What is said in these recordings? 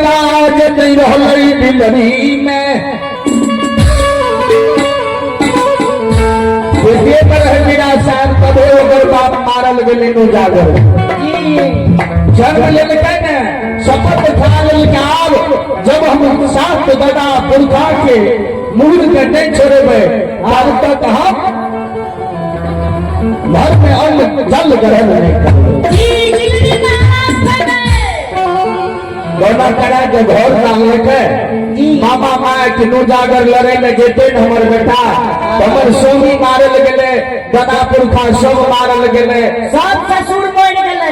लाज नहीं रहलई बिलरी में ये पर है मेरा साहब कबो अगर बाप मारल गेले नो जागर जन्म लेके ने शपथ खा लेके आब जब हम साथ दादा पुरखा के मूल के नहीं छोड़े आज तक हम घर में अन्न जल ग्रहण नहीं करें दोनों करा के घर डालने के मामा माँ के नो जागर लड़े में जेते हमर बेटा हमर सोनी मारल गेले दादा पुरखा सब मारल गेले सब ससुर मर गेले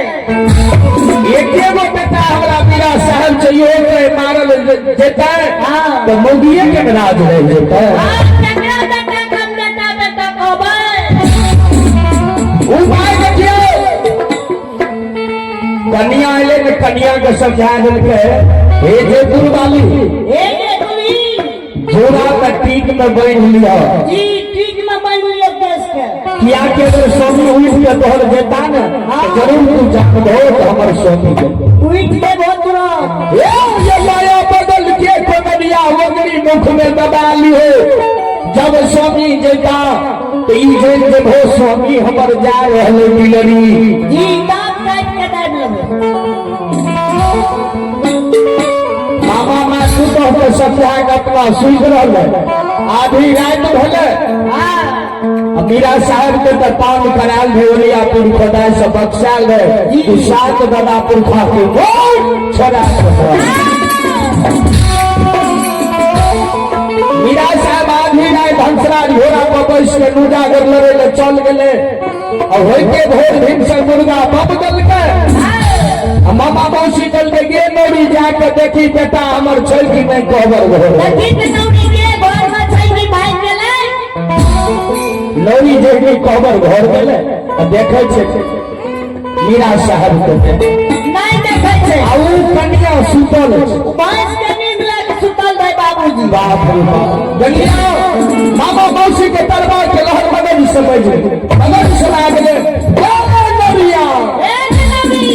एके गो बेटा हमरा मेरा साहब चाहिए के मारल जेते तो मोदिये के नाराज रह जेते टकरा बेटा कम बेटा बेटा कहबै उपाय देखियो कन्या आइले ने कन्या के समझा देलके हे जे गुरुवाली हे जे गुली जोड़ा का टीक में बांध लिया जी टीक में बांध लिया देश के किया के अगर स्वामी उठ के तोहर देता न जरूर तू जानबो तो हमर स्वामी के उठ के बहुत तुरंत ये माया बदल के कोमरिया वगरी मुख में दबा लियो जब स्वामी जेता तो ई जेल जे भो स्वामी हमर जा रहले बिलरी जी दांत काट के दाब लेबे मामा माँ सुतो तो सत्याग अपना सुख रहले आधी रात भले हां मीरा साहब के तो पान कराल भेवलिया पुर खुदा से बख्शाल है तू सात दादा पुरखा के छोड़ा मीरा साहब आधी रात हंसराज घोड़ा पर बैठ के नूजा कर लड़े ले चल गेले और होय के भोर दिन से मुर्गा बम गल के मामा मौसी चल के गे नौरी जाके देखी बेटा हमर चल की नहीं कहबर घोड़ा देखी के नौरी के घर में छै भी भाग गेले नौरी जेगी कहबर घर गेले आ देखे छे मीरा साहब के नहीं देखे छै आ ऊ कन्या सुतल बांस के नींद लग सुतल भाई बाबूजी बाप रे बाप देखियो मामा मौसी के तलवार के लहर मगन समझ मगन सुना गेले नौरिया ए नौरी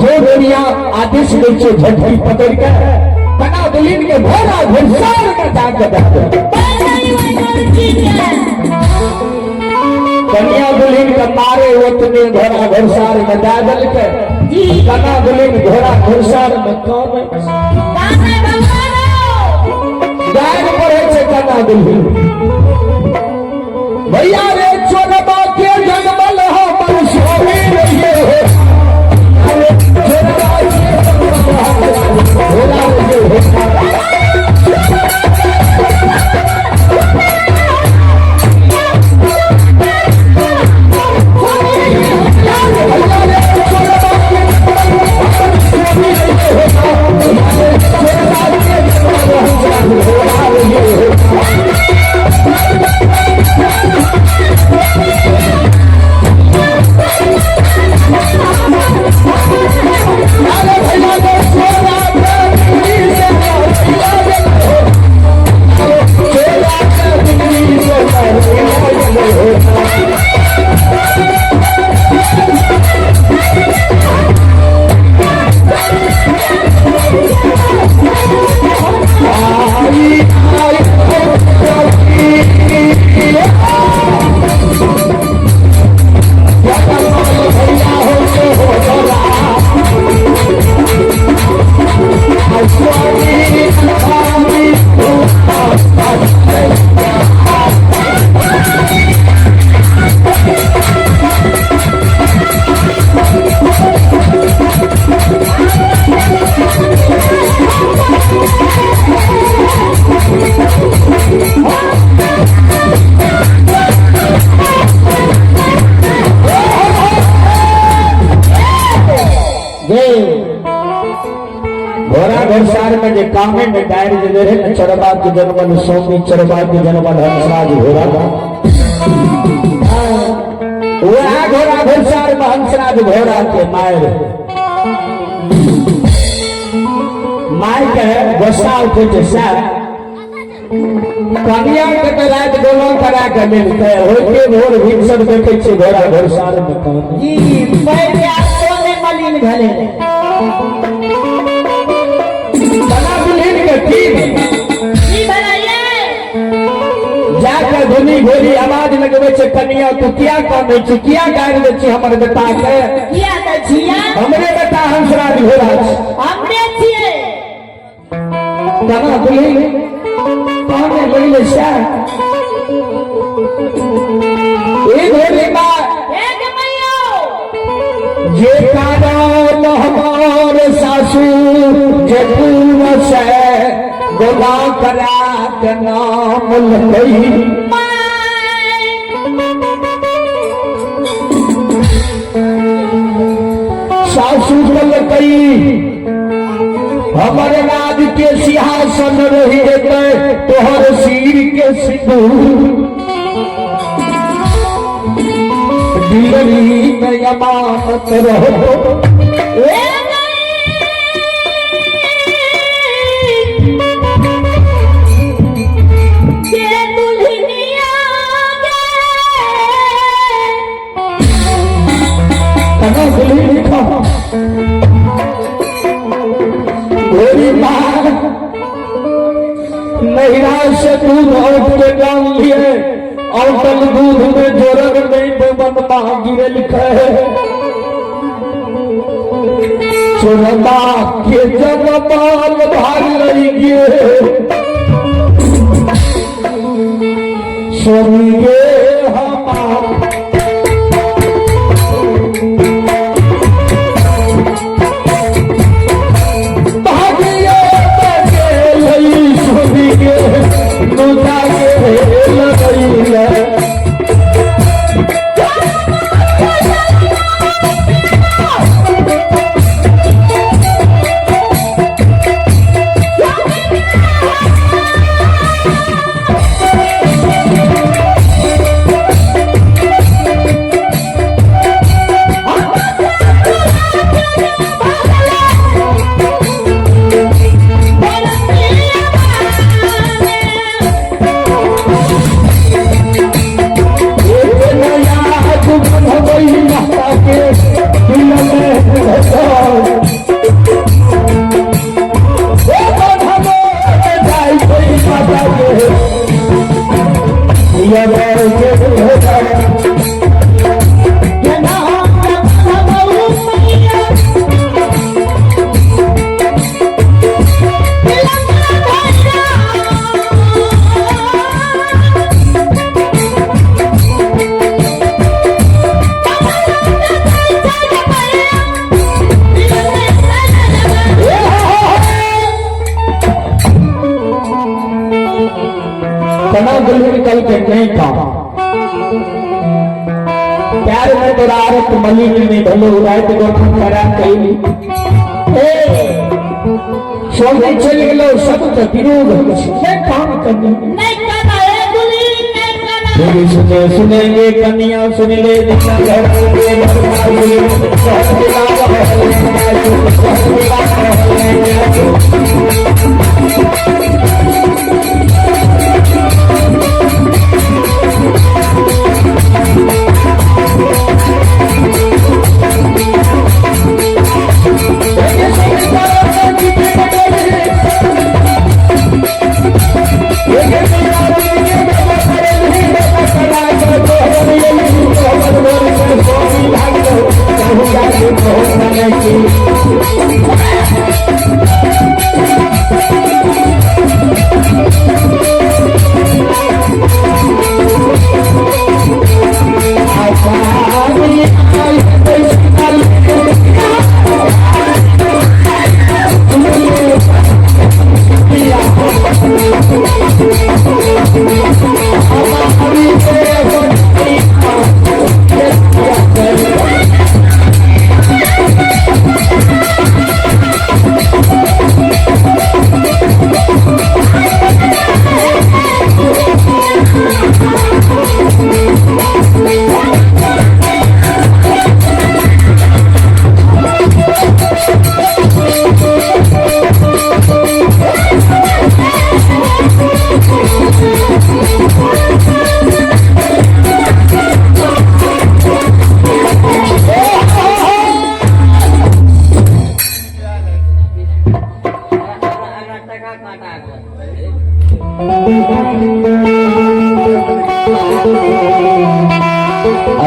जो नौरिया आदेश दै छै झटकी पकड़ के कना दुलिन के भोरा घुसार के जाके देखते कन्या दुल्हन के मारे ओतने घोड़ा घुड़सार में डाल के कन्या दुल्हन घोड़ा घुड़सार में कब गाय पड़े छे कन्या दुल्हन भैया रे चोरबा के जन्मल हो पर सोने रहिए हो चोरबा के घोड़सार में जो कामे में डायर जे रहे चरबा के जन्मन सोमी चरबा के जन्मन हंसराज घोड़ा वह घोड़ा घोड़सार में हंसराज घोड़ा के मायर माय के गुस्सा उठे छे साहब कन्या के तो रात गोलो करा के मिलते होके भोर भीषण देखे छे घोड़ा घोड़सार में जी पहले आसो ने मलिन घले लेकिन जी भलाइए जाकर धुनी भोली आवाज लगवे छे कनिया तू क्या कामे छी क्या गारि दे छी हमर बेटा के किया तो छिया हमरे बेटा हंसराज घोड़ा छै हमने छिए कना बोली कौन बोले सा ए भोली मां एक मैयो जे कारण हमार सासू जे पूर्ण से गोला करा के नाम लई सासू बोल कई हमारे राज के सिंहासन रही है तोहर सिर के सिंदूर दिलरी में अमानत रहो महिला से दूध उठ के डाल लिए और तल दूध में जोरन नहीं बन गिरे लिखा है सोनमा के जब बाल भाग रही गे सोनिए हमार निकल के नहीं था प्यार में तो रात मलिन नहीं भलो रात गठन करा कई सोने चल गलो सब तो विरोध से काम करने नहीं करना है दुली नहीं करना फिर सुने सुनेंगे कन्या सुन ले जितना घर के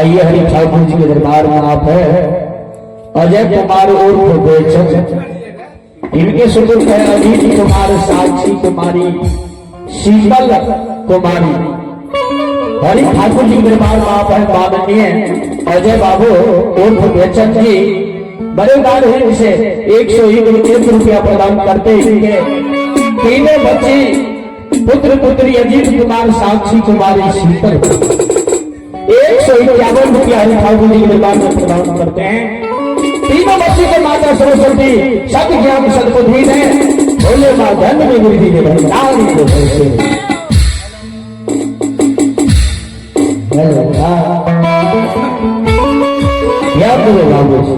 आइए हरि ठाकुर जी के दरबार में आप है अजय कुमार उर्फ बेचन, इनके सुपुत्र है अजीत कुमार, साक्षी कुमारी, शीतल कुमारी। हरि ठाकुर जी के दरबार में आप है माननीय अजय बाबू उर्फ बेचन जी बड़े उदार है, इसे 101 रुपया प्रदान करते इनके तीनों बच्चे पुत्र पुत्री अजीत कुमार, साक्षी कुमारी, शीतल 151 रुपया हरि ठाकुर जी के दरबार में प्रदान करते हैं। तीनों बच्चे के माता सरस्वती सद ज्ञान सदबुद्धि है, बोले मां धन में वृद्धि के भंडार को कैसे याद करो बाबू जी।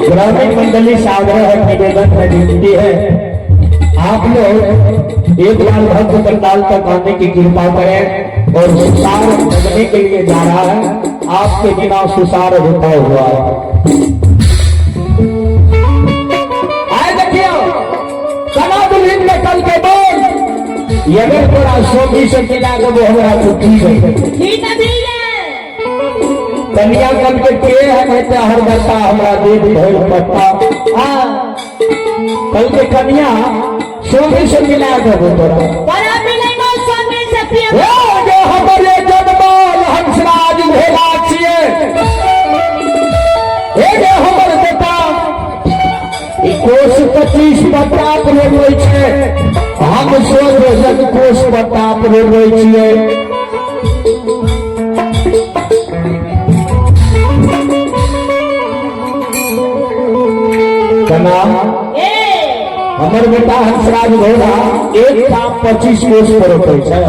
ग्रामीण मंडली से आग्रह है, निवेदन है, विनती है, आप लोग एक बार भक्त पंडाल तक आने की कृपा करें और सुसार लगने के लिए जा रहा है, आपके बिना सुसार होता हुआ आए। देखिए कला दुल्हन में कल के बोल ये थोड़ा सोगी से मिला के वो हमारा छुट्टी है कन्या कल के है हर बता हमारा देव भैर पट्टा कल के कन्या सोगी से मिला के वो थोड़ा हमारे जनमाल हंसराज भेला छिए हमर बेटा कोष 25 प्रताप रोए छे, हम 100 कोष प्रताप रोए छिए। हमर बेटा हंसराज भेला एक काम 25 कोष पर रोपे छे,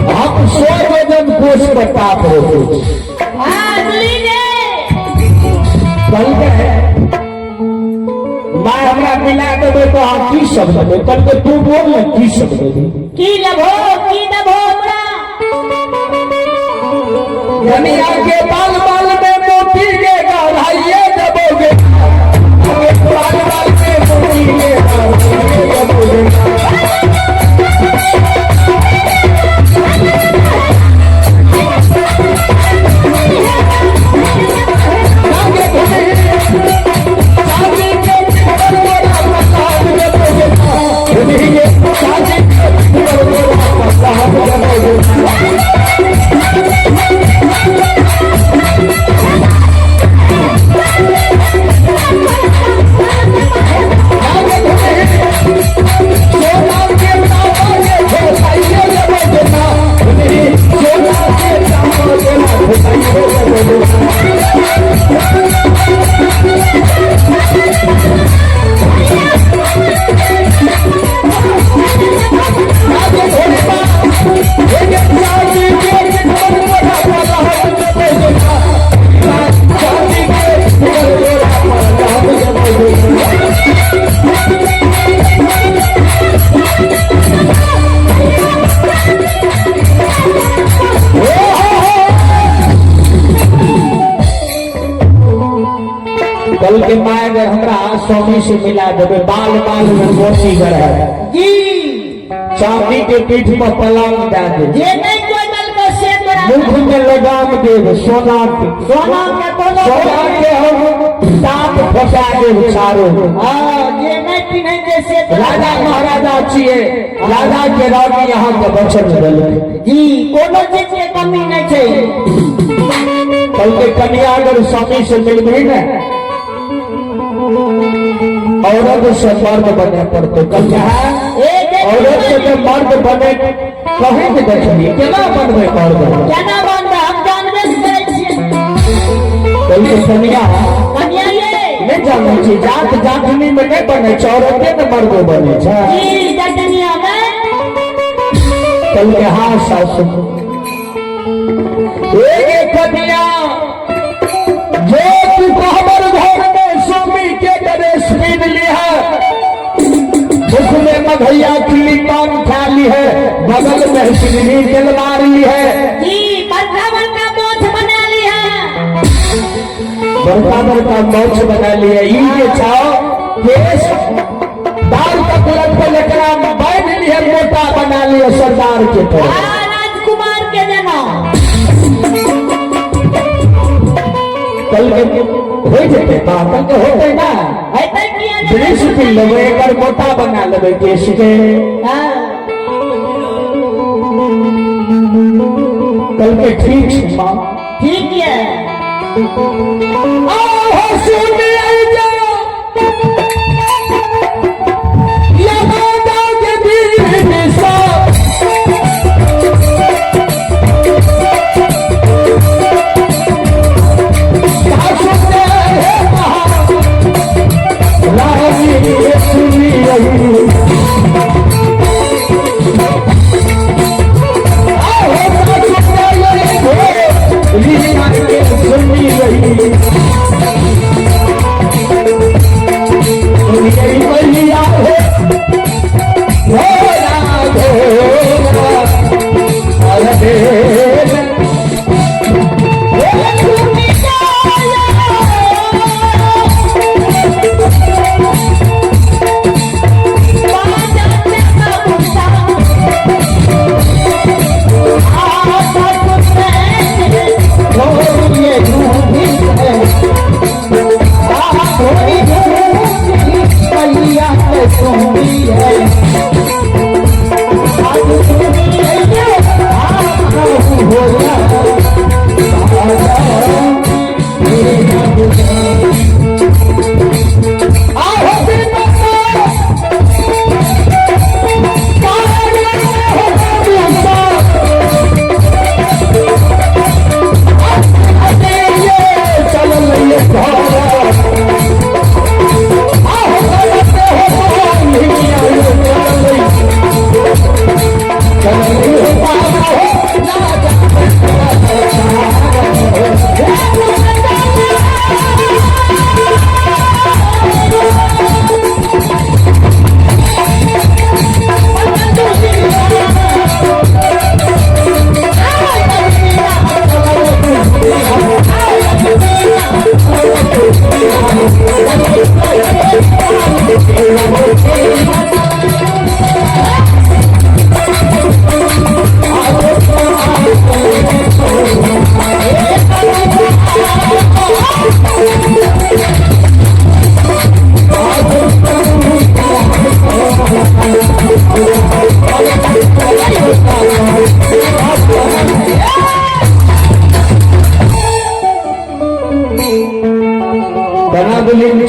हम 100 कोष प्रताप रोपे कल मैं हमरा मिला देवे तो आप की शब्द दे, कल के तू बोल न की शब्द दे की लभो दुनिया के बाल बाल में मोती के गढ़ाइए दबोगे, बाल बाल में मोती के गढ़ाइए दबोगे। कल के माय अगर हमरा स्वामी से मिला देवे, बाल बाल में मोती गढ़ा जी चांदी के पीठ पर पलंग दे दे, ये नहीं कोई दल को से तोरा मुख में लगाम दे सोना के हम दांत फसा दे चारों। ये नहीं पिने जैसे राजा महाराजा छिए, राजा के रानी यहाँ के बचन रहे जी, कोनो चीज के कमी नहीं है। कल के कन्या अगर स्वामी से मिल गई ना, औरत से मर्द बने पड़ते, कल औरत से जब मर्द बने कहीं भी देखिए केना बनबे मर्द, केना बनबे हम जानबे करै छियै। कल के कन्या ये नहीं जाने छी, जात जातनी में नहीं बने, औरते में मर्द बने जी जातनिया में। कल के हाँ सासु एक कन्या जो तू हमर घर में स्वामी के गणेश पीन ली है, उसमें मधैया खिली पान खा ली है, बगल में सिगनी जलवा ली है जी, बड़का बड़का मोछ बना ली है, बड़का बड़का मोछ बना ली है। ये चाहो केस दाल का तुरंत लेकर बांध ली है, मोटा बना ली है सरदार के तरह। राजकुमार कल के हो जेते तो कल के होते ना हेतै किया ने ब्रिज की लेबे एकर मोटा बना लेबे केश के हां कल के ठीक छै मां ठीक है आहो सुने जा यमोदा के बीच सा सुनी रही सुनी रही मैया है घोड़ा घोड़ा अरे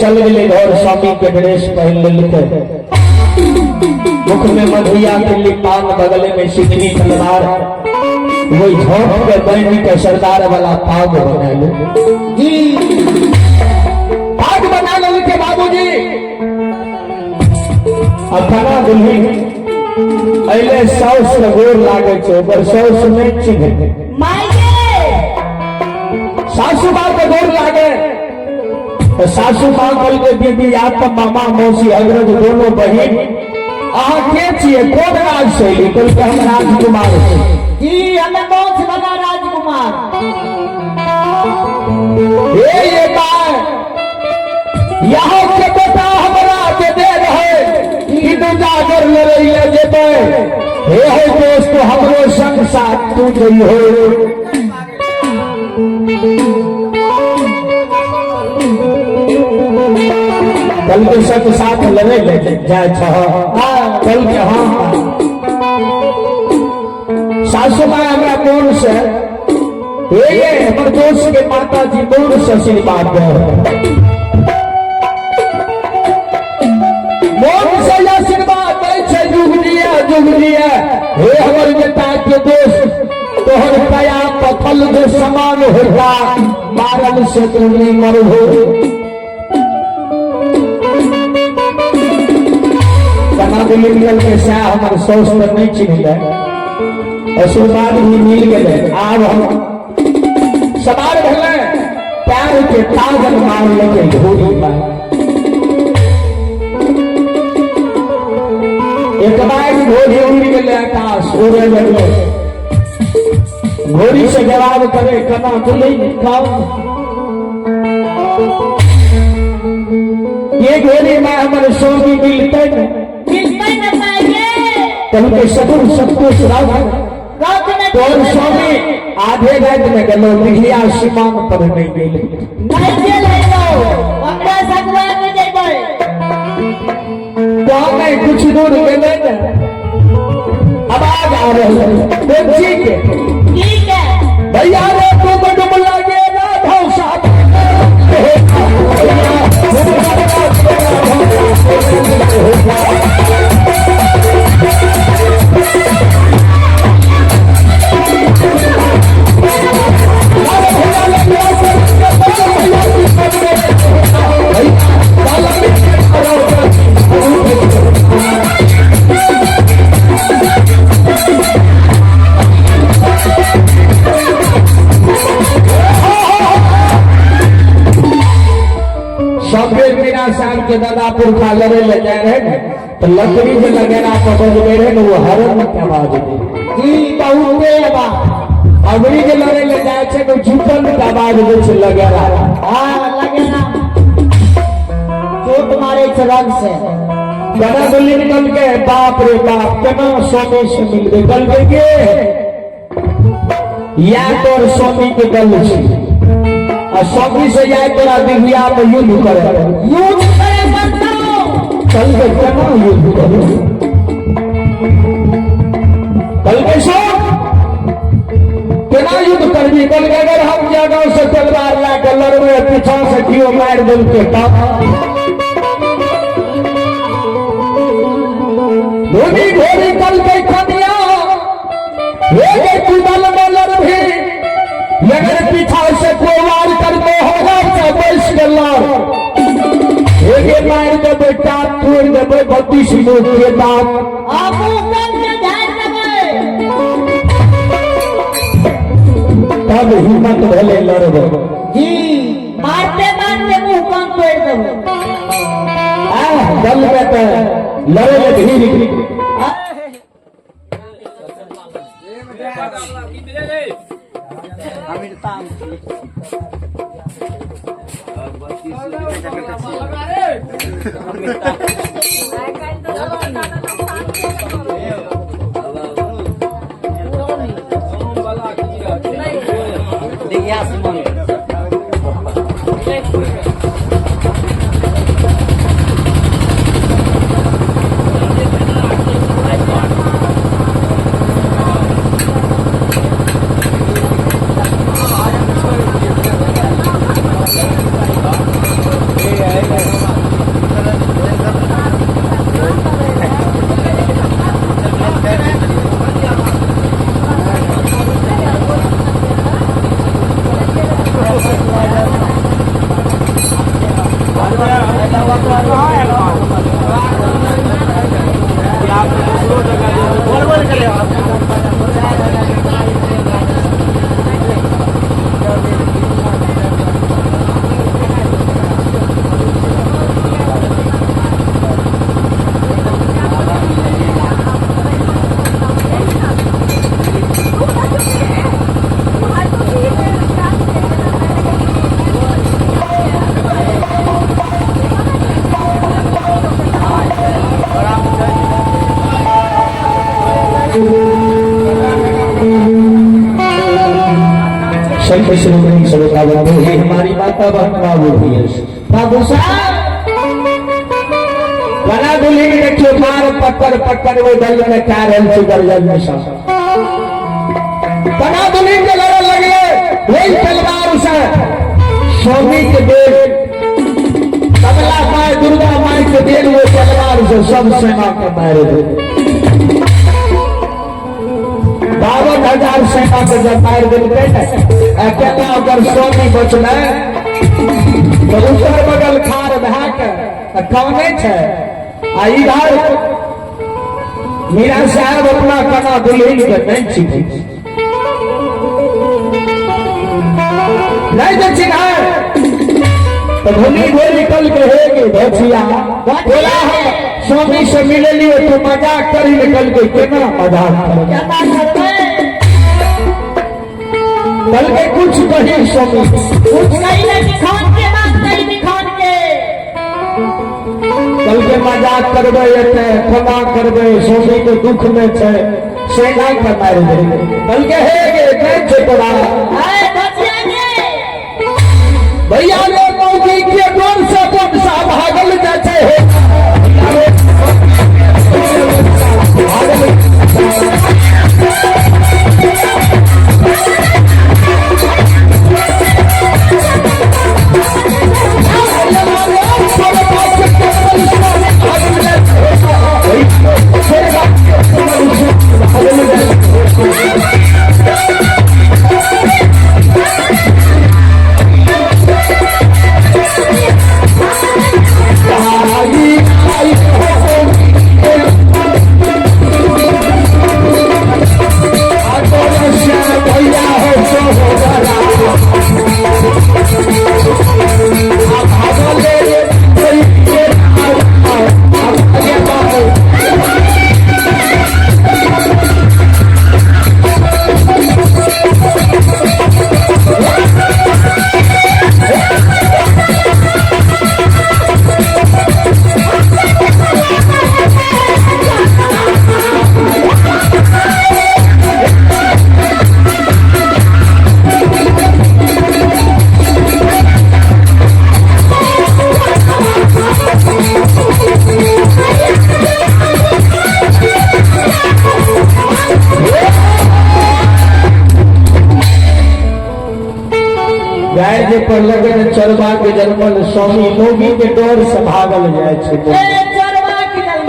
चल गए घर स्वामी के ड्रेस पहन लेते मुख में मधुया के लिपान बगल में सिकनी तलवार वही झोंक के बैठ के सरदार वाला पाग बना लो जी पाग बना लेने के बाबूजी अपना दुल्हन अले सौस गोर लागे छे पर सौस में चिन्ह मायके सासू मां के गोर लागे तो सासू मां कल के बीबी आप मामा मौसी अग्रज दोनों बहन अहाँ के छिए कोन राज शैली कल के हम राजकुमार छी जी हमें बहुत बड़ा राजकुमार ये बात यहाँ के बेटा हमरा के दे रहे कि तू जागर लड़ाई ले जेबे हे हो दोस्त हमरो संग साथ तू जई हो कल के सब साथ लड़े ले जाए कल के हाँ सासू माँ हमरा मोन से ये हमर दोस्त के माता जी मोन से आशीर्वाद दे मोन से आशीर्वाद दे जुग जिया हे हमर बेटा के दोस्त तोहर कया पथल के समान होता मारल से तू नहीं मरबो निकल के साह हमारे सौस पर नहीं चिन्ह गए आशीर्वाद भी मिल गए आब हम सवार भले प्यार के ताजन मार लेके घोड़ी पर एक बार घोड़ी उड़ गए आकाश उड़े लगे घोड़ी से जवाब करे कना तुले ये घोड़ी में हमारे सोगी मिलते कहते सदुर सबको तो स्वामी आधे रात में गलो मिहिया सीमान पर नहीं मिले आए कुछ दूर गए न आवाज आ रही है बेची के ठीक है भैया रे तुम डुब लगे ना भौसा सबेर मीरा साहब के दादापुर खा लड़े ले जाए रहे तो लकड़ी जो लगेरा पकड़ गए रहे न वो हरन के आवाज जी बहुते आवाज अगड़ी के लड़े ले जाए छे तो झुकन के आवाज दे छे लगेरा हाँ लगेरा चोट मारे छे रंग से कना गोली निकल के बाप रे बाप कना सोने से मिल गए कल के या तोर सोनी के गल छे और सोनी से जाए तोरा दिव्या में युद्ध करे बंदो कल के कना युद्ध करे कल के सो केना युद्ध करबी कल के अगर हम जगह से तलवार ला के लड़बे पीछा से कियो मार देल के धोनी घोड़ी कल के कन्या हे कुदल में लड़बी अगर पीछा से कोई वार करते होगा तो बैस के लड़ एक मार देवे टाट तोड़ देवे 32 लोग के दांत आपू कल के ध्यान देवे तब हिम्मत भले लड़बे जी मारते मारते मुंह कान तोड़ देवे दल में तो लड़े ले धीरे हमारी माता बहना बोली है बाबू साहब बना बोली देखियो मार पकड़ पकड़ वो दल में क्या रहल सुगर जल में सा बना बोली के लड़े लगे वही तलवार से स्वामी के देव कमला माई दुर्गा माई के देव वो तलवार से सब सेना को मारे दे 52,000 सेना के जब मार देते अकेला अगर स्वामी बचना तो उत्तर बगल खार भाग कौने छे आ इधर मीरा साहब अपना कना दुल्हन के नहीं छिपी नहीं तो चिन्ह तो भूली भोली कल के हेगे भैया बोला है स्वामी से मिले लिए तो मजाक कर निकल के केना मजाक कल के कुछ कही स्वामी कुछ नहीं दिखान के बात नहीं दिखान के कल के मजाक करबे क्षमा करबे स्वामी के दुख में छे सेना के मार दे कल के हेगे नहीं छे तोरा भैया ने मौजी के डोर से भागल जाते है जे पर लगे चरवा के जन्मल स्वामी मोगी के डर से भागल जाए छे। चरवा के जन्म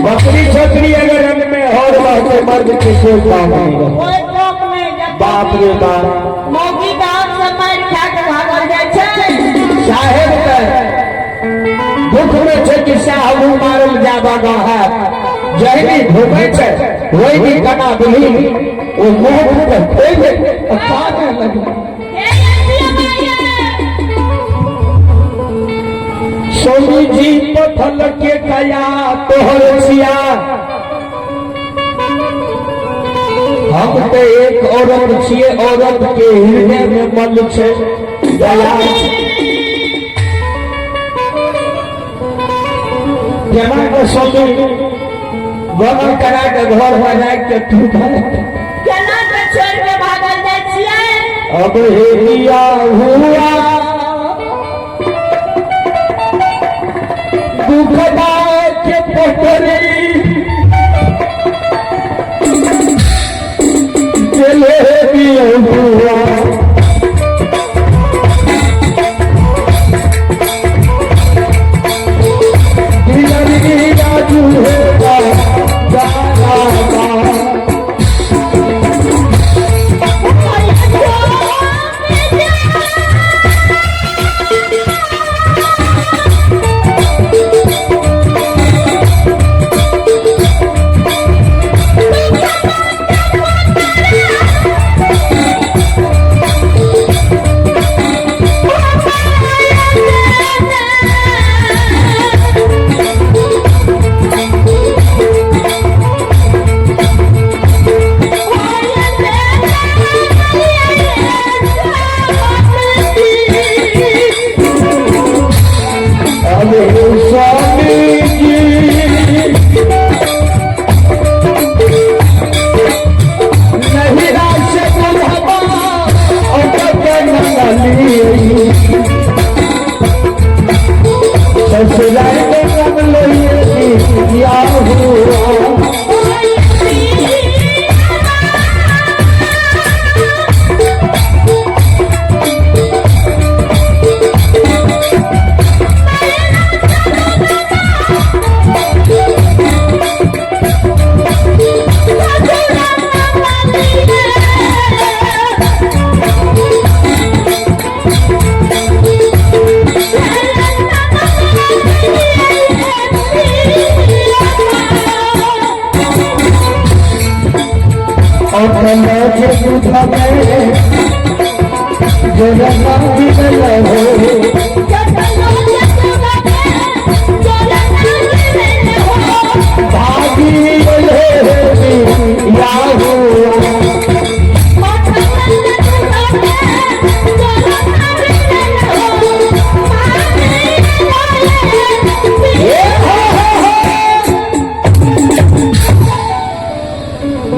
बकरी छकरी अगर रंग में और रहते मर्द के कोई काम नहीं रहे। कोई काम नहीं जब बाप रे बाप मोगी का से मार खा के भागल जाए छे। साहेब के दुख में छे कि साहब मारल जाबा ना है जहनी घूमे छे वही भी कना बिली वो मुंह पर खोल दे और काने लगे। स्वामी जी पथल के कया तोहर छिया हम तो एक औरत छिए औरत के हृदय में मन छे दया जमा के स्वामी बगल करा के घर में जाए के तू केना के छोड़ के भागल जाए छिए। अब हे दिया हुआ दुखदा के पटरी चले दिया हुआ दिलरी राजू होगा जाना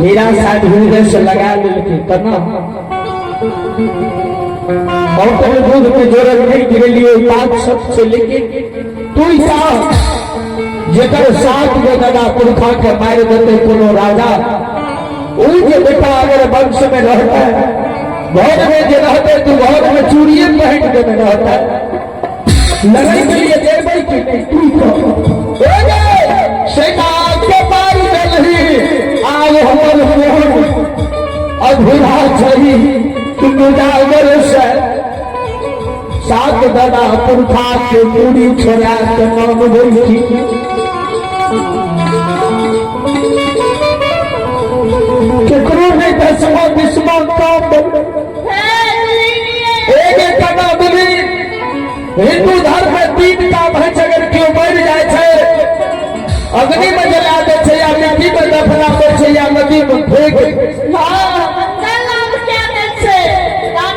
मेरा साथ हृदय से लगा लेके करना और दूध में जोड़ल नहीं के लिए बात सबसे लेकिन तू जेकर साथ में दादा पुरखा के मार देते कोनो राजा उनके बेटा अगर वंश में रहता है घर में जो रहते तो घर में चूड़िए पहन के में रहता है लड़ाई के लिए देवई की तू सेना के पार नहीं आज हमर मोहन अधूरा छही तुम उजागर से सात दादा पुरखा के पूरी छोड़ा के नाम बोली केकरो नहीं दसवा बिस्वा काम एक कना बोली हिंदू धर्म में 3 काम है अगर क्यों मर जाए छे अग्नि में जला दे छे या मिट्टी में दफना दे छे या नदी में फेंक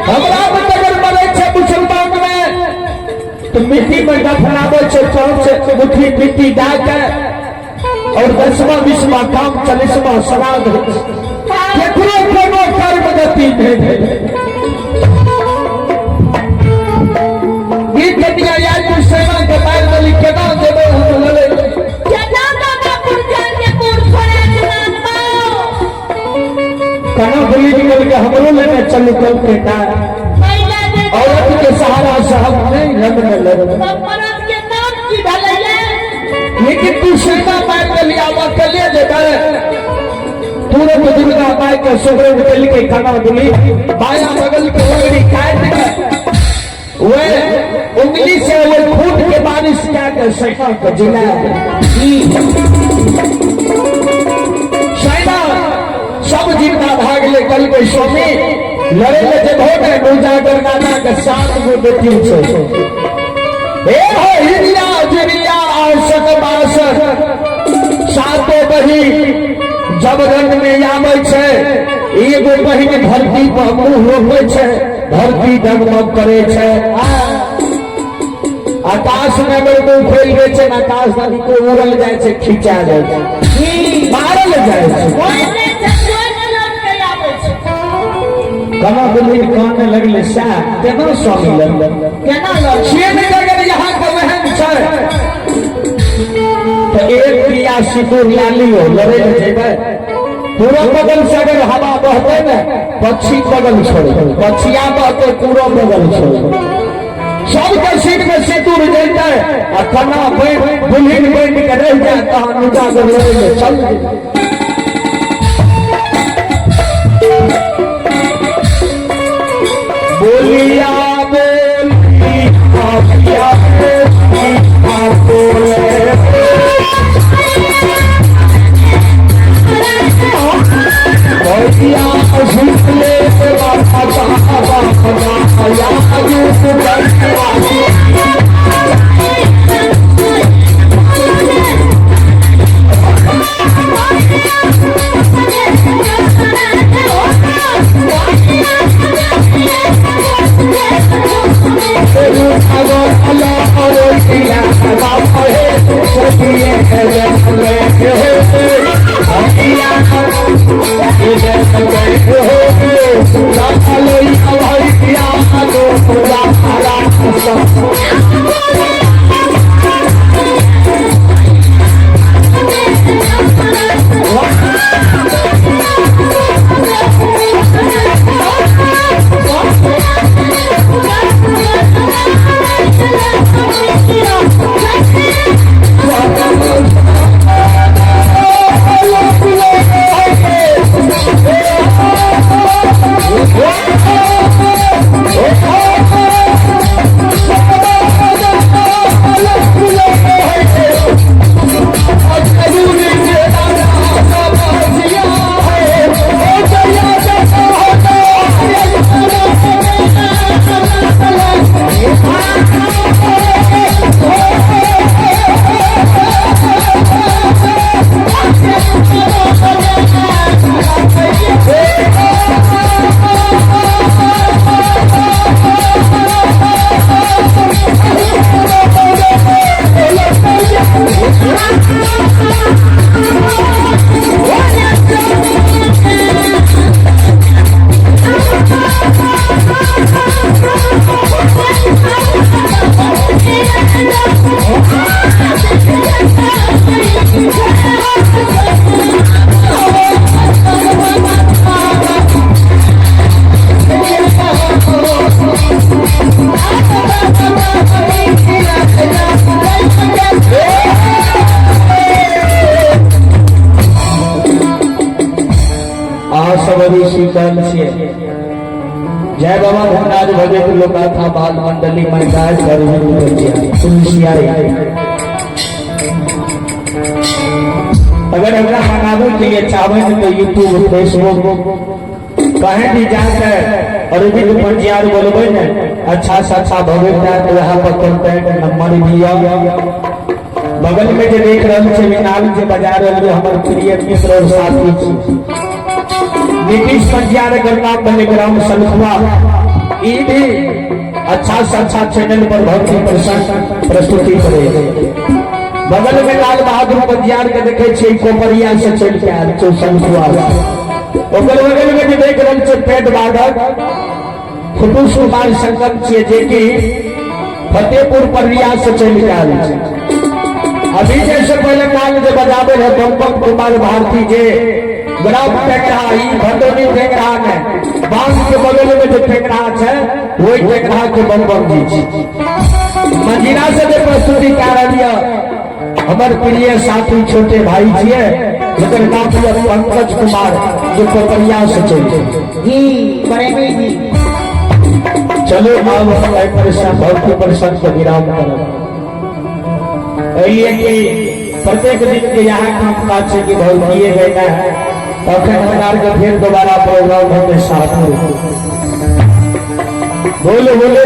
हमरा में अगर मरे छे मुसलमान में तो मिट्टी में दफनावे छे चौक से मुट्ठी मिट्टी डाल के और 10वां 20वां काम 40वां श्राद्ध केकरो कोनो कर्म गति नहीं गीत गतिया याद तू सेवा के बारे में लिख के ना देबे हम लले केना दादा पुरखा के पुर छोड़ा के नाम पाओ कना बोली निकल के हमरो लेने चलू कल के ना पहले रंग में लग। तब मरद के नाम की भलैया लेकिन तू सीता मार के लिया के ले जेबे पूरे दुर्गा माई के सोहरे उठल के खाना दुली बाया बगल के उंगली काट के वे उंगली से वो फूट के बारिश क्या के सैता को जिला सैना सब जिंदा भाग ले कल के स्वामी लड़े ले जब हो गए उजागर नाना के 7 गो बेटी छे हे हो हिरिया जिरिया औसत बासर सातो बही जब रंग में आवे छे एगो बहिन धरती पर मुंह रोपे छे धरती डगमग करे छे आकाश में अगर मुंह खोल गए छे आकाश नदी को उड़ल जाए छे खींचा जाए छे मारल जाए छे ओइसे जंगल में लग के आवे छै कमा बुल्ली कान लगले सा केना स्वामी लगले केना लग छेन जगह यहाँ का वहन छे तो एक क्रिया सिंदूर लाली हो लड़े जेबे पूरा बगल से अगर हवा बहते न पक्षी बगल छोड़े पक्षिया बहते पूरा बगल छोड़े सबके सिर में सिंदूर जलते और कन्ना बुल्हिन बैठ के रह जाए तहाँ नुजा कर लड़े चल बोलिया बोली आपिया शीतल से जय बाबा धनराज भगत लोका था बाल मंडली महिलाएं अगर हमरा मनावे के लिए चाहे तो यूट्यूब फेसबुक कहीं भी जाकर और भी पंजियार बोलबे न अच्छा से अच्छा भगत तो यहाँ पर कॉन्टैक्ट नंबर दिया बगल में जो देख रहे थे विनाल के बजा रहे हमारे प्रिय मित्र और साथी नीतीश पंजियार करना टेलीग्राम सलखुआ ये भी अच्छा से अच्छा चैनल पर बहुत ही प्रस्तुति करे बगल में लाल बहादुर पंजियार के देखे छे कोपरिया से चल के आल छे सलखुआ ओकर बगल में जो देख रहे छे पेट बादक खुटूस कुमार संगम छे जे कि फतेहपुर परिया से चल के आल छे अभी जैसे पहले काल जो बजावे है दमकम कुमार भारती जे ग्राम टेकरा भटोनी टेकरा में बांध के बगल में जो टेकरा है वही टेकरा के बम जी मंजिला से भी प्रस्तुति कह रही है हमार प्रिय साथी छोटे भाई छिए जकर नाम है पंकज कुमार जो कोपरिया से चले जी बड़े जी चलो अब परेशान बहुत परेशान को विराम करो ये कि प्रत्येक दिन के यहाँ काम काज से कि बहुत किए गए हैं और फिर दोबारा प्रोग्राम होते साथ बोलो बोलो